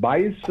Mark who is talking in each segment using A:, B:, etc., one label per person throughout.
A: 22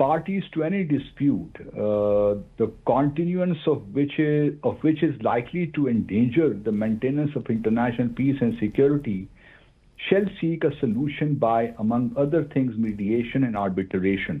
A: parties to any dispute, the continuance of which is likely to endanger the maintenance of international peace and security, shall seek a solution by, among other things, mediation and arbitration.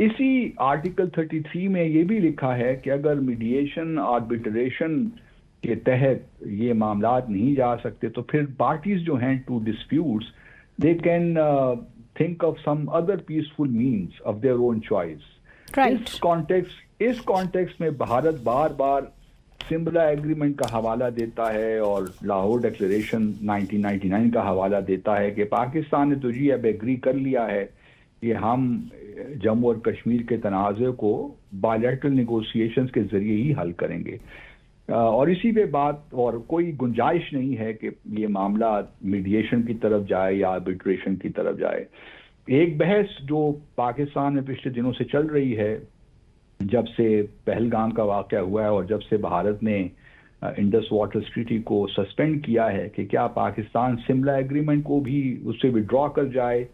A: اسی article 33 میں یہ بھی لکھا ہے کہ اگر meditation arbitration کے تحت یہ معاملات نہیں جا سکتے تو پھر پارٹیز جو ہیں to disputes they can think of some other peaceful means of their own choice. اس کانٹیکس میں بھارت بار بار سمبلا ایگریمنٹ کا حوالہ دیتا ہے اور لاہور ڈکلیریشن 1999 کا حوالہ دیتا ہے کہ پاکستان نے تو جی اب ایگری کر لیا ہے کہ ہم جموں اور کشمیر کے تنازع کو بائیلیٹرل نیگوسیشنز کے ذریعے ہی حل کریں گے، اور اسی پہ بات اور کوئی گنجائش نہیں ہے کہ یہ معاملہ میڈیشن کی طرف جائے یا آربیٹریشن کی طرف جائے. ایک بحث جو پاکستان میں پچھلے دنوں سے چل رہی ہے جب سے پہلگام کا واقعہ ہوا ہے اور جب سے بھارت نے انڈس واٹر ٹریٹی کو سسپینڈ کیا ہے کہ کیا پاکستان سملا ایگریمنٹ کو بھی اس سے وڈرا کر جائے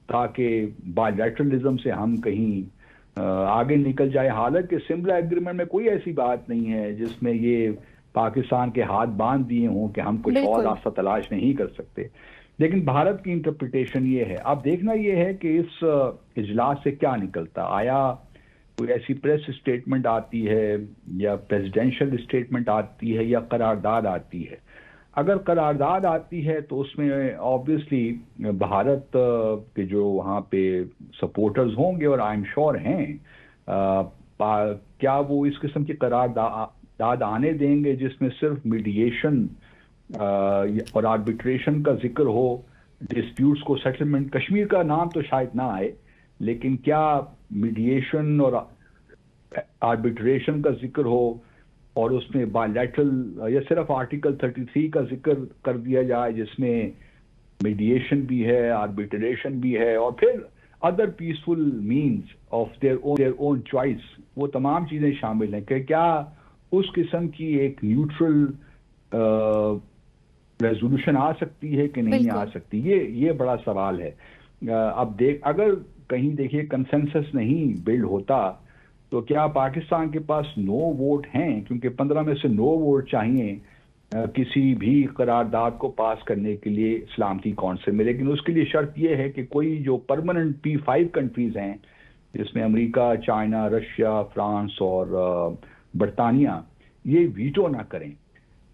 A: تاکہ بائیلیٹرلزم سے ہم کہیں آگے نکل جائے. حالانکہ سملا ایگریمنٹ میں کوئی ایسی بات نہیں ہے جس میں یہ پاکستان کے ہاتھ باندھ دیے ہوں کہ ہم کچھ اور راستہ تلاش نہیں کر سکتے، لیکن بھارت کی انٹرپریٹیشن یہ ہے. اب دیکھنا یہ ہے کہ اس اجلاس سے کیا نکلتا. آیا کوئی ایسی پریس اسٹیٹمنٹ آتی ہے یا پریزیڈینشل اسٹیٹمنٹ آتی ہے یا قرارداد آتی ہے؟ اگر قرارداد آتی ہے تو اس میں آبویسلی بھارت کے جو وہاں پہ سپورٹرز ہوں گے اور آئی ایم شور ہیں، کیا وہ اس قسم کی قرارداد آنے دیں گے جس میں صرف میڈیشن اور آربیٹریشن کا ذکر ہو، ڈسپیوٹس کو سیٹلمنٹ، کشمیر کا نام تو شاید نہ آئے، لیکن کیا میڈیشن اور آربیٹریشن کا ذکر ہو اور اس میں بائیلیٹرل یا صرف آرٹیکل 33 کا ذکر کر دیا جائے جس میں میڈیشن بھی ہے، آربیٹریشن بھی ہے، اور پھر other peaceful means of their own choice, وہ تمام چیزیں شامل ہیں کہ کیا اس قسم کی ایک نیوٹرل ریزولوشن آ سکتی ہے کہ نہیں آ سکتی. یہ بڑا سوال ہے. اب اگر کہیں دیکھیے کنسنسس نہیں بلڈ ہوتا تو کیا پاکستان کے پاس نو ووٹ ہیں؟ کیونکہ 15 میں سے 9 ووٹ چاہیے کسی بھی قرارداد کو پاس کرنے کے لیے سلامتی کونسل میں، لیکن اس کے لیے شرط یہ ہے کہ کوئی جو پرماننٹ P5 کنٹریز ہیں جس میں امریکہ، چائنا، رشیا، فرانس اور برطانیہ، یہ ویٹو نہ کریں.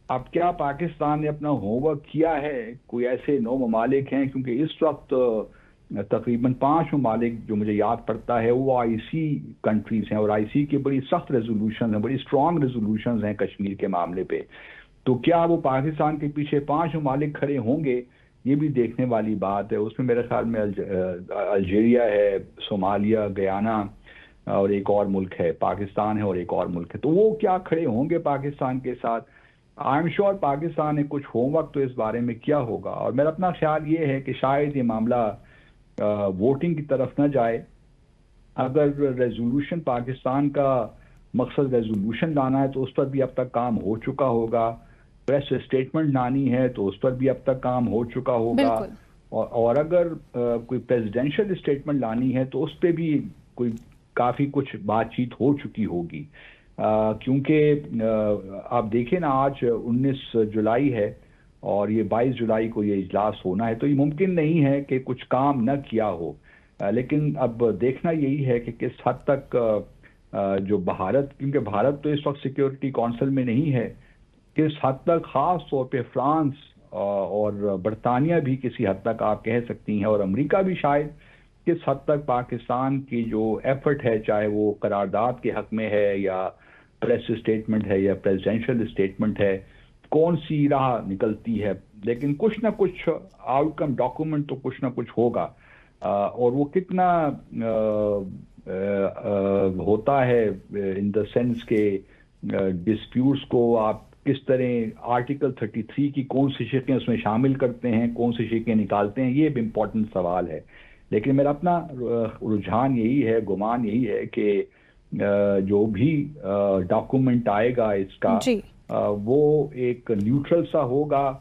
A: اب کیا پاکستان نے اپنا ہوم ورک کیا ہے؟ کوئی ایسے 9 ممالک ہیں، کیونکہ اس وقت تقریباً 5 ممالک جو مجھے یاد پڑتا ہے وہ آئی سی کنٹریز ہیں، اور آئی سی کی بڑی سخت ریزولوشن ہیں، بڑی اسٹرانگ ریزولوشنز ہیں کشمیر کے معاملے پہ. تو کیا وہ پاکستان کے پیچھے 5 ممالک کھڑے ہوں گے؟ یہ بھی دیکھنے والی بات ہے. اس میں میرے خیال میں الجیریا ہے، صومالیہ، گیانا اور ایک اور ملک ہے، پاکستان ہے اور ایک اور ملک ہے. تو وہ کیا کھڑے ہوں گے پاکستان کے ساتھ؟ آئی ایم شیور پاکستان نے کچھ ہوم ورک تو اس بارے میں کیا ہوگا، اور میرا اپنا خیال یہ ہے کہ شاید یہ معاملہ ووٹنگ کی طرف نہ جائے. اگر ریزولوشن پاکستان کا مقصد ریزولوشن لانا ہے تو اس پر بھی اب تک کام ہو چکا ہوگا، پریس اسٹیٹمنٹ لانی ہے تو اس پر بھی اب تک کام ہو چکا ہوگا، اور اگر کوئی پریزیڈینشل اسٹیٹمنٹ لانی ہے تو اس پہ بھی کوئی کافی کچھ بات چیت ہو چکی ہوگی. کیونکہ آپ دیکھیں نا آج 19 جولائی ہے اور یہ 22 جولائی کو یہ اجلاس ہونا ہے، تو یہ ممکن نہیں ہے کہ کچھ کام نہ کیا ہو. لیکن اب دیکھنا یہی ہے کہ کس حد تک جو بھارت، کیونکہ بھارت تو اس وقت سیکیورٹی کونسل میں نہیں ہے، کس حد تک خاص طور پہ فرانس اور برطانیہ بھی کسی حد تک آپ کہہ سکتی ہیں، اور امریکہ بھی شاید، کس حد تک پاکستان کی جو ایفرٹ ہے، چاہے وہ قرارداد کے حق میں ہے یا پریس اسٹیٹمنٹ ہے یا پریزیڈینشل اسٹیٹمنٹ ہے، کون سی راہ نکلتی ہے. لیکن کچھ نہ کچھ آؤٹ کم ڈاکومنٹ تو کچھ نہ کچھ ہوگا، اور وہ کتنا ہوتا ہے ان دا سینس کہ ڈسپیوٹس کو آپ کس طرح آرٹیکل 33 کی کون سی شقیں اس میں شامل کرتے ہیں، کون سی شقیں نکالتے ہیں، یہ بھی امپورٹنٹ سوال ہے. لیکن میرا اپنا رجحان یہی ہے، گمان یہی ہے کہ جو بھی ڈاکومنٹ آئے گا اس کا وہ ایک نیوٹرل سا ہوگا،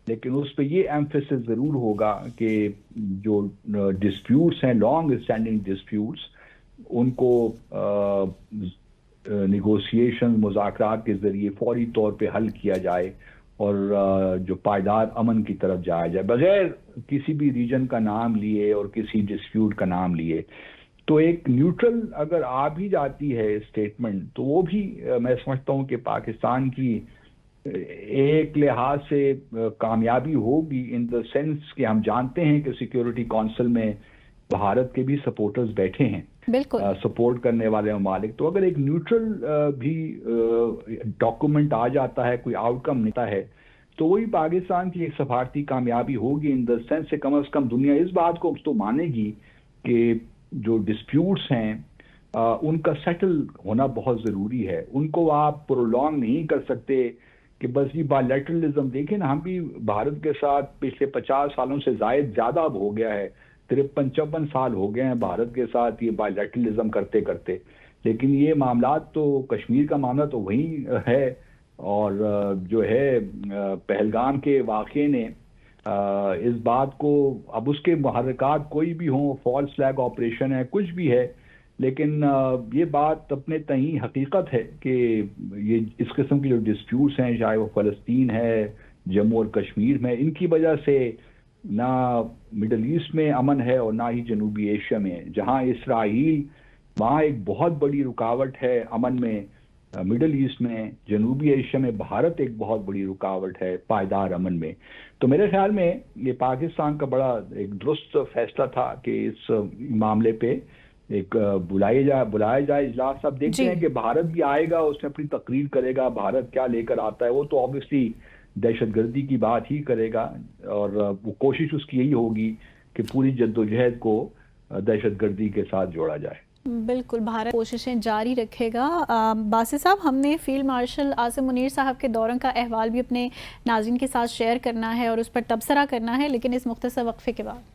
A: لیکن اس پہ یہ ایمفیسس ضرور ہوگا کہ جو ڈسپیوٹس ہیں، لانگ اسٹینڈنگ ڈسپیوٹس، ان کو نیگوسیشن، مذاکرات کے ذریعے فوری طور پہ حل کیا جائے اور جو پائیدار امن کی طرف جایا جائے بغیر کسی بھی ریجن کا نام لیے اور کسی ڈسپیوٹ کا نام لیے. تو ایک نیوٹرل اگر آ بھی جاتی ہے اسٹیٹمنٹ تو وہ بھی میں سمجھتا ہوں کہ پاکستان کی ایک لحاظ سے کامیابی ہوگی، ان دا سینس کہ ہم جانتے ہیں کہ سیکیورٹی کونسل میں بھارت کے بھی سپورٹرز بیٹھے ہیں،
B: بالکل
A: سپورٹ کرنے والے ممالک. تو اگر ایک نیوٹرل بھی ڈاکومنٹ آ جاتا ہے، کوئی آؤٹ کم نکلتا ہے، تو وہی پاکستان کی ایک سفارتی کامیابی ہوگی، ان دا سینس سے کم از کم دنیا اس بات کو تو مانے گی کہ جو ڈسپیوٹس ہیں ان کا سیٹل ہونا بہت ضروری ہے. ان کو آپ پرولونگ نہیں کر سکتے کہ بس یہ بائیلیٹرلزم. دیکھیں نا، ہم بھی بھارت کے ساتھ پچھلے 50 سالوں سے زیادہ اب ہو گیا ہے، 53-54 سال ہو گئے ہیں بھارت کے ساتھ یہ بائیلیٹرلزم کرتے کرتے، لیکن یہ معاملات تو کشمیر کا معاملہ تو وہیں ہے. اور جو ہے پہلگام کے واقعے نے اس بات کو، اب اس کے محرکات کوئی بھی ہوں، فالس فلیگ آپریشن ہے، کچھ بھی ہے، لیکن یہ بات اپنے تئیں حقیقت ہے کہ یہ اس قسم کی جو ڈسپیوٹس ہیں، چاہے وہ فلسطین ہے، جموں اور کشمیر میں، ان کی وجہ سے نہ مڈل ایسٹ میں امن ہے اور نہ ہی جنوبی ایشیا میں. جہاں اسرائیل وہاں ایک بہت بڑی رکاوٹ ہے امن میں مڈل ایسٹ میں، جنوبی ایشیا میں بھارت ایک بہت بڑی رکاوٹ ہے پائیدار امن میں. تو میرے خیال میں یہ پاکستان کا بڑا ایک درست فیصلہ تھا کہ اس معاملے پہ ایک بلایا جائے اجلاس. اب دیکھتے ہیں کہ بھارت بھی آئے گا، اس میں اپنی تقریر کرے گا، بھارت کیا لے کر آتا ہے. وہ تو آبویسلی دہشت گردی کی بات ہی کرے گا، اور وہ کوشش اس کی یہی ہوگی کہ پوری جدوجہد کو دہشت گردی کے ساتھ جوڑا جائے.
B: بالکل، بھارت کوششیں جاری رکھے گا. باسط صاحب، ہم نے فیلڈ مارشل عاصم منیر صاحب کے دوروں کا احوال بھی اپنے ناظرین کے ساتھ شیئر کرنا ہے اور اس پر تبصرہ کرنا ہے، لیکن اس مختصر وقفے کے بعد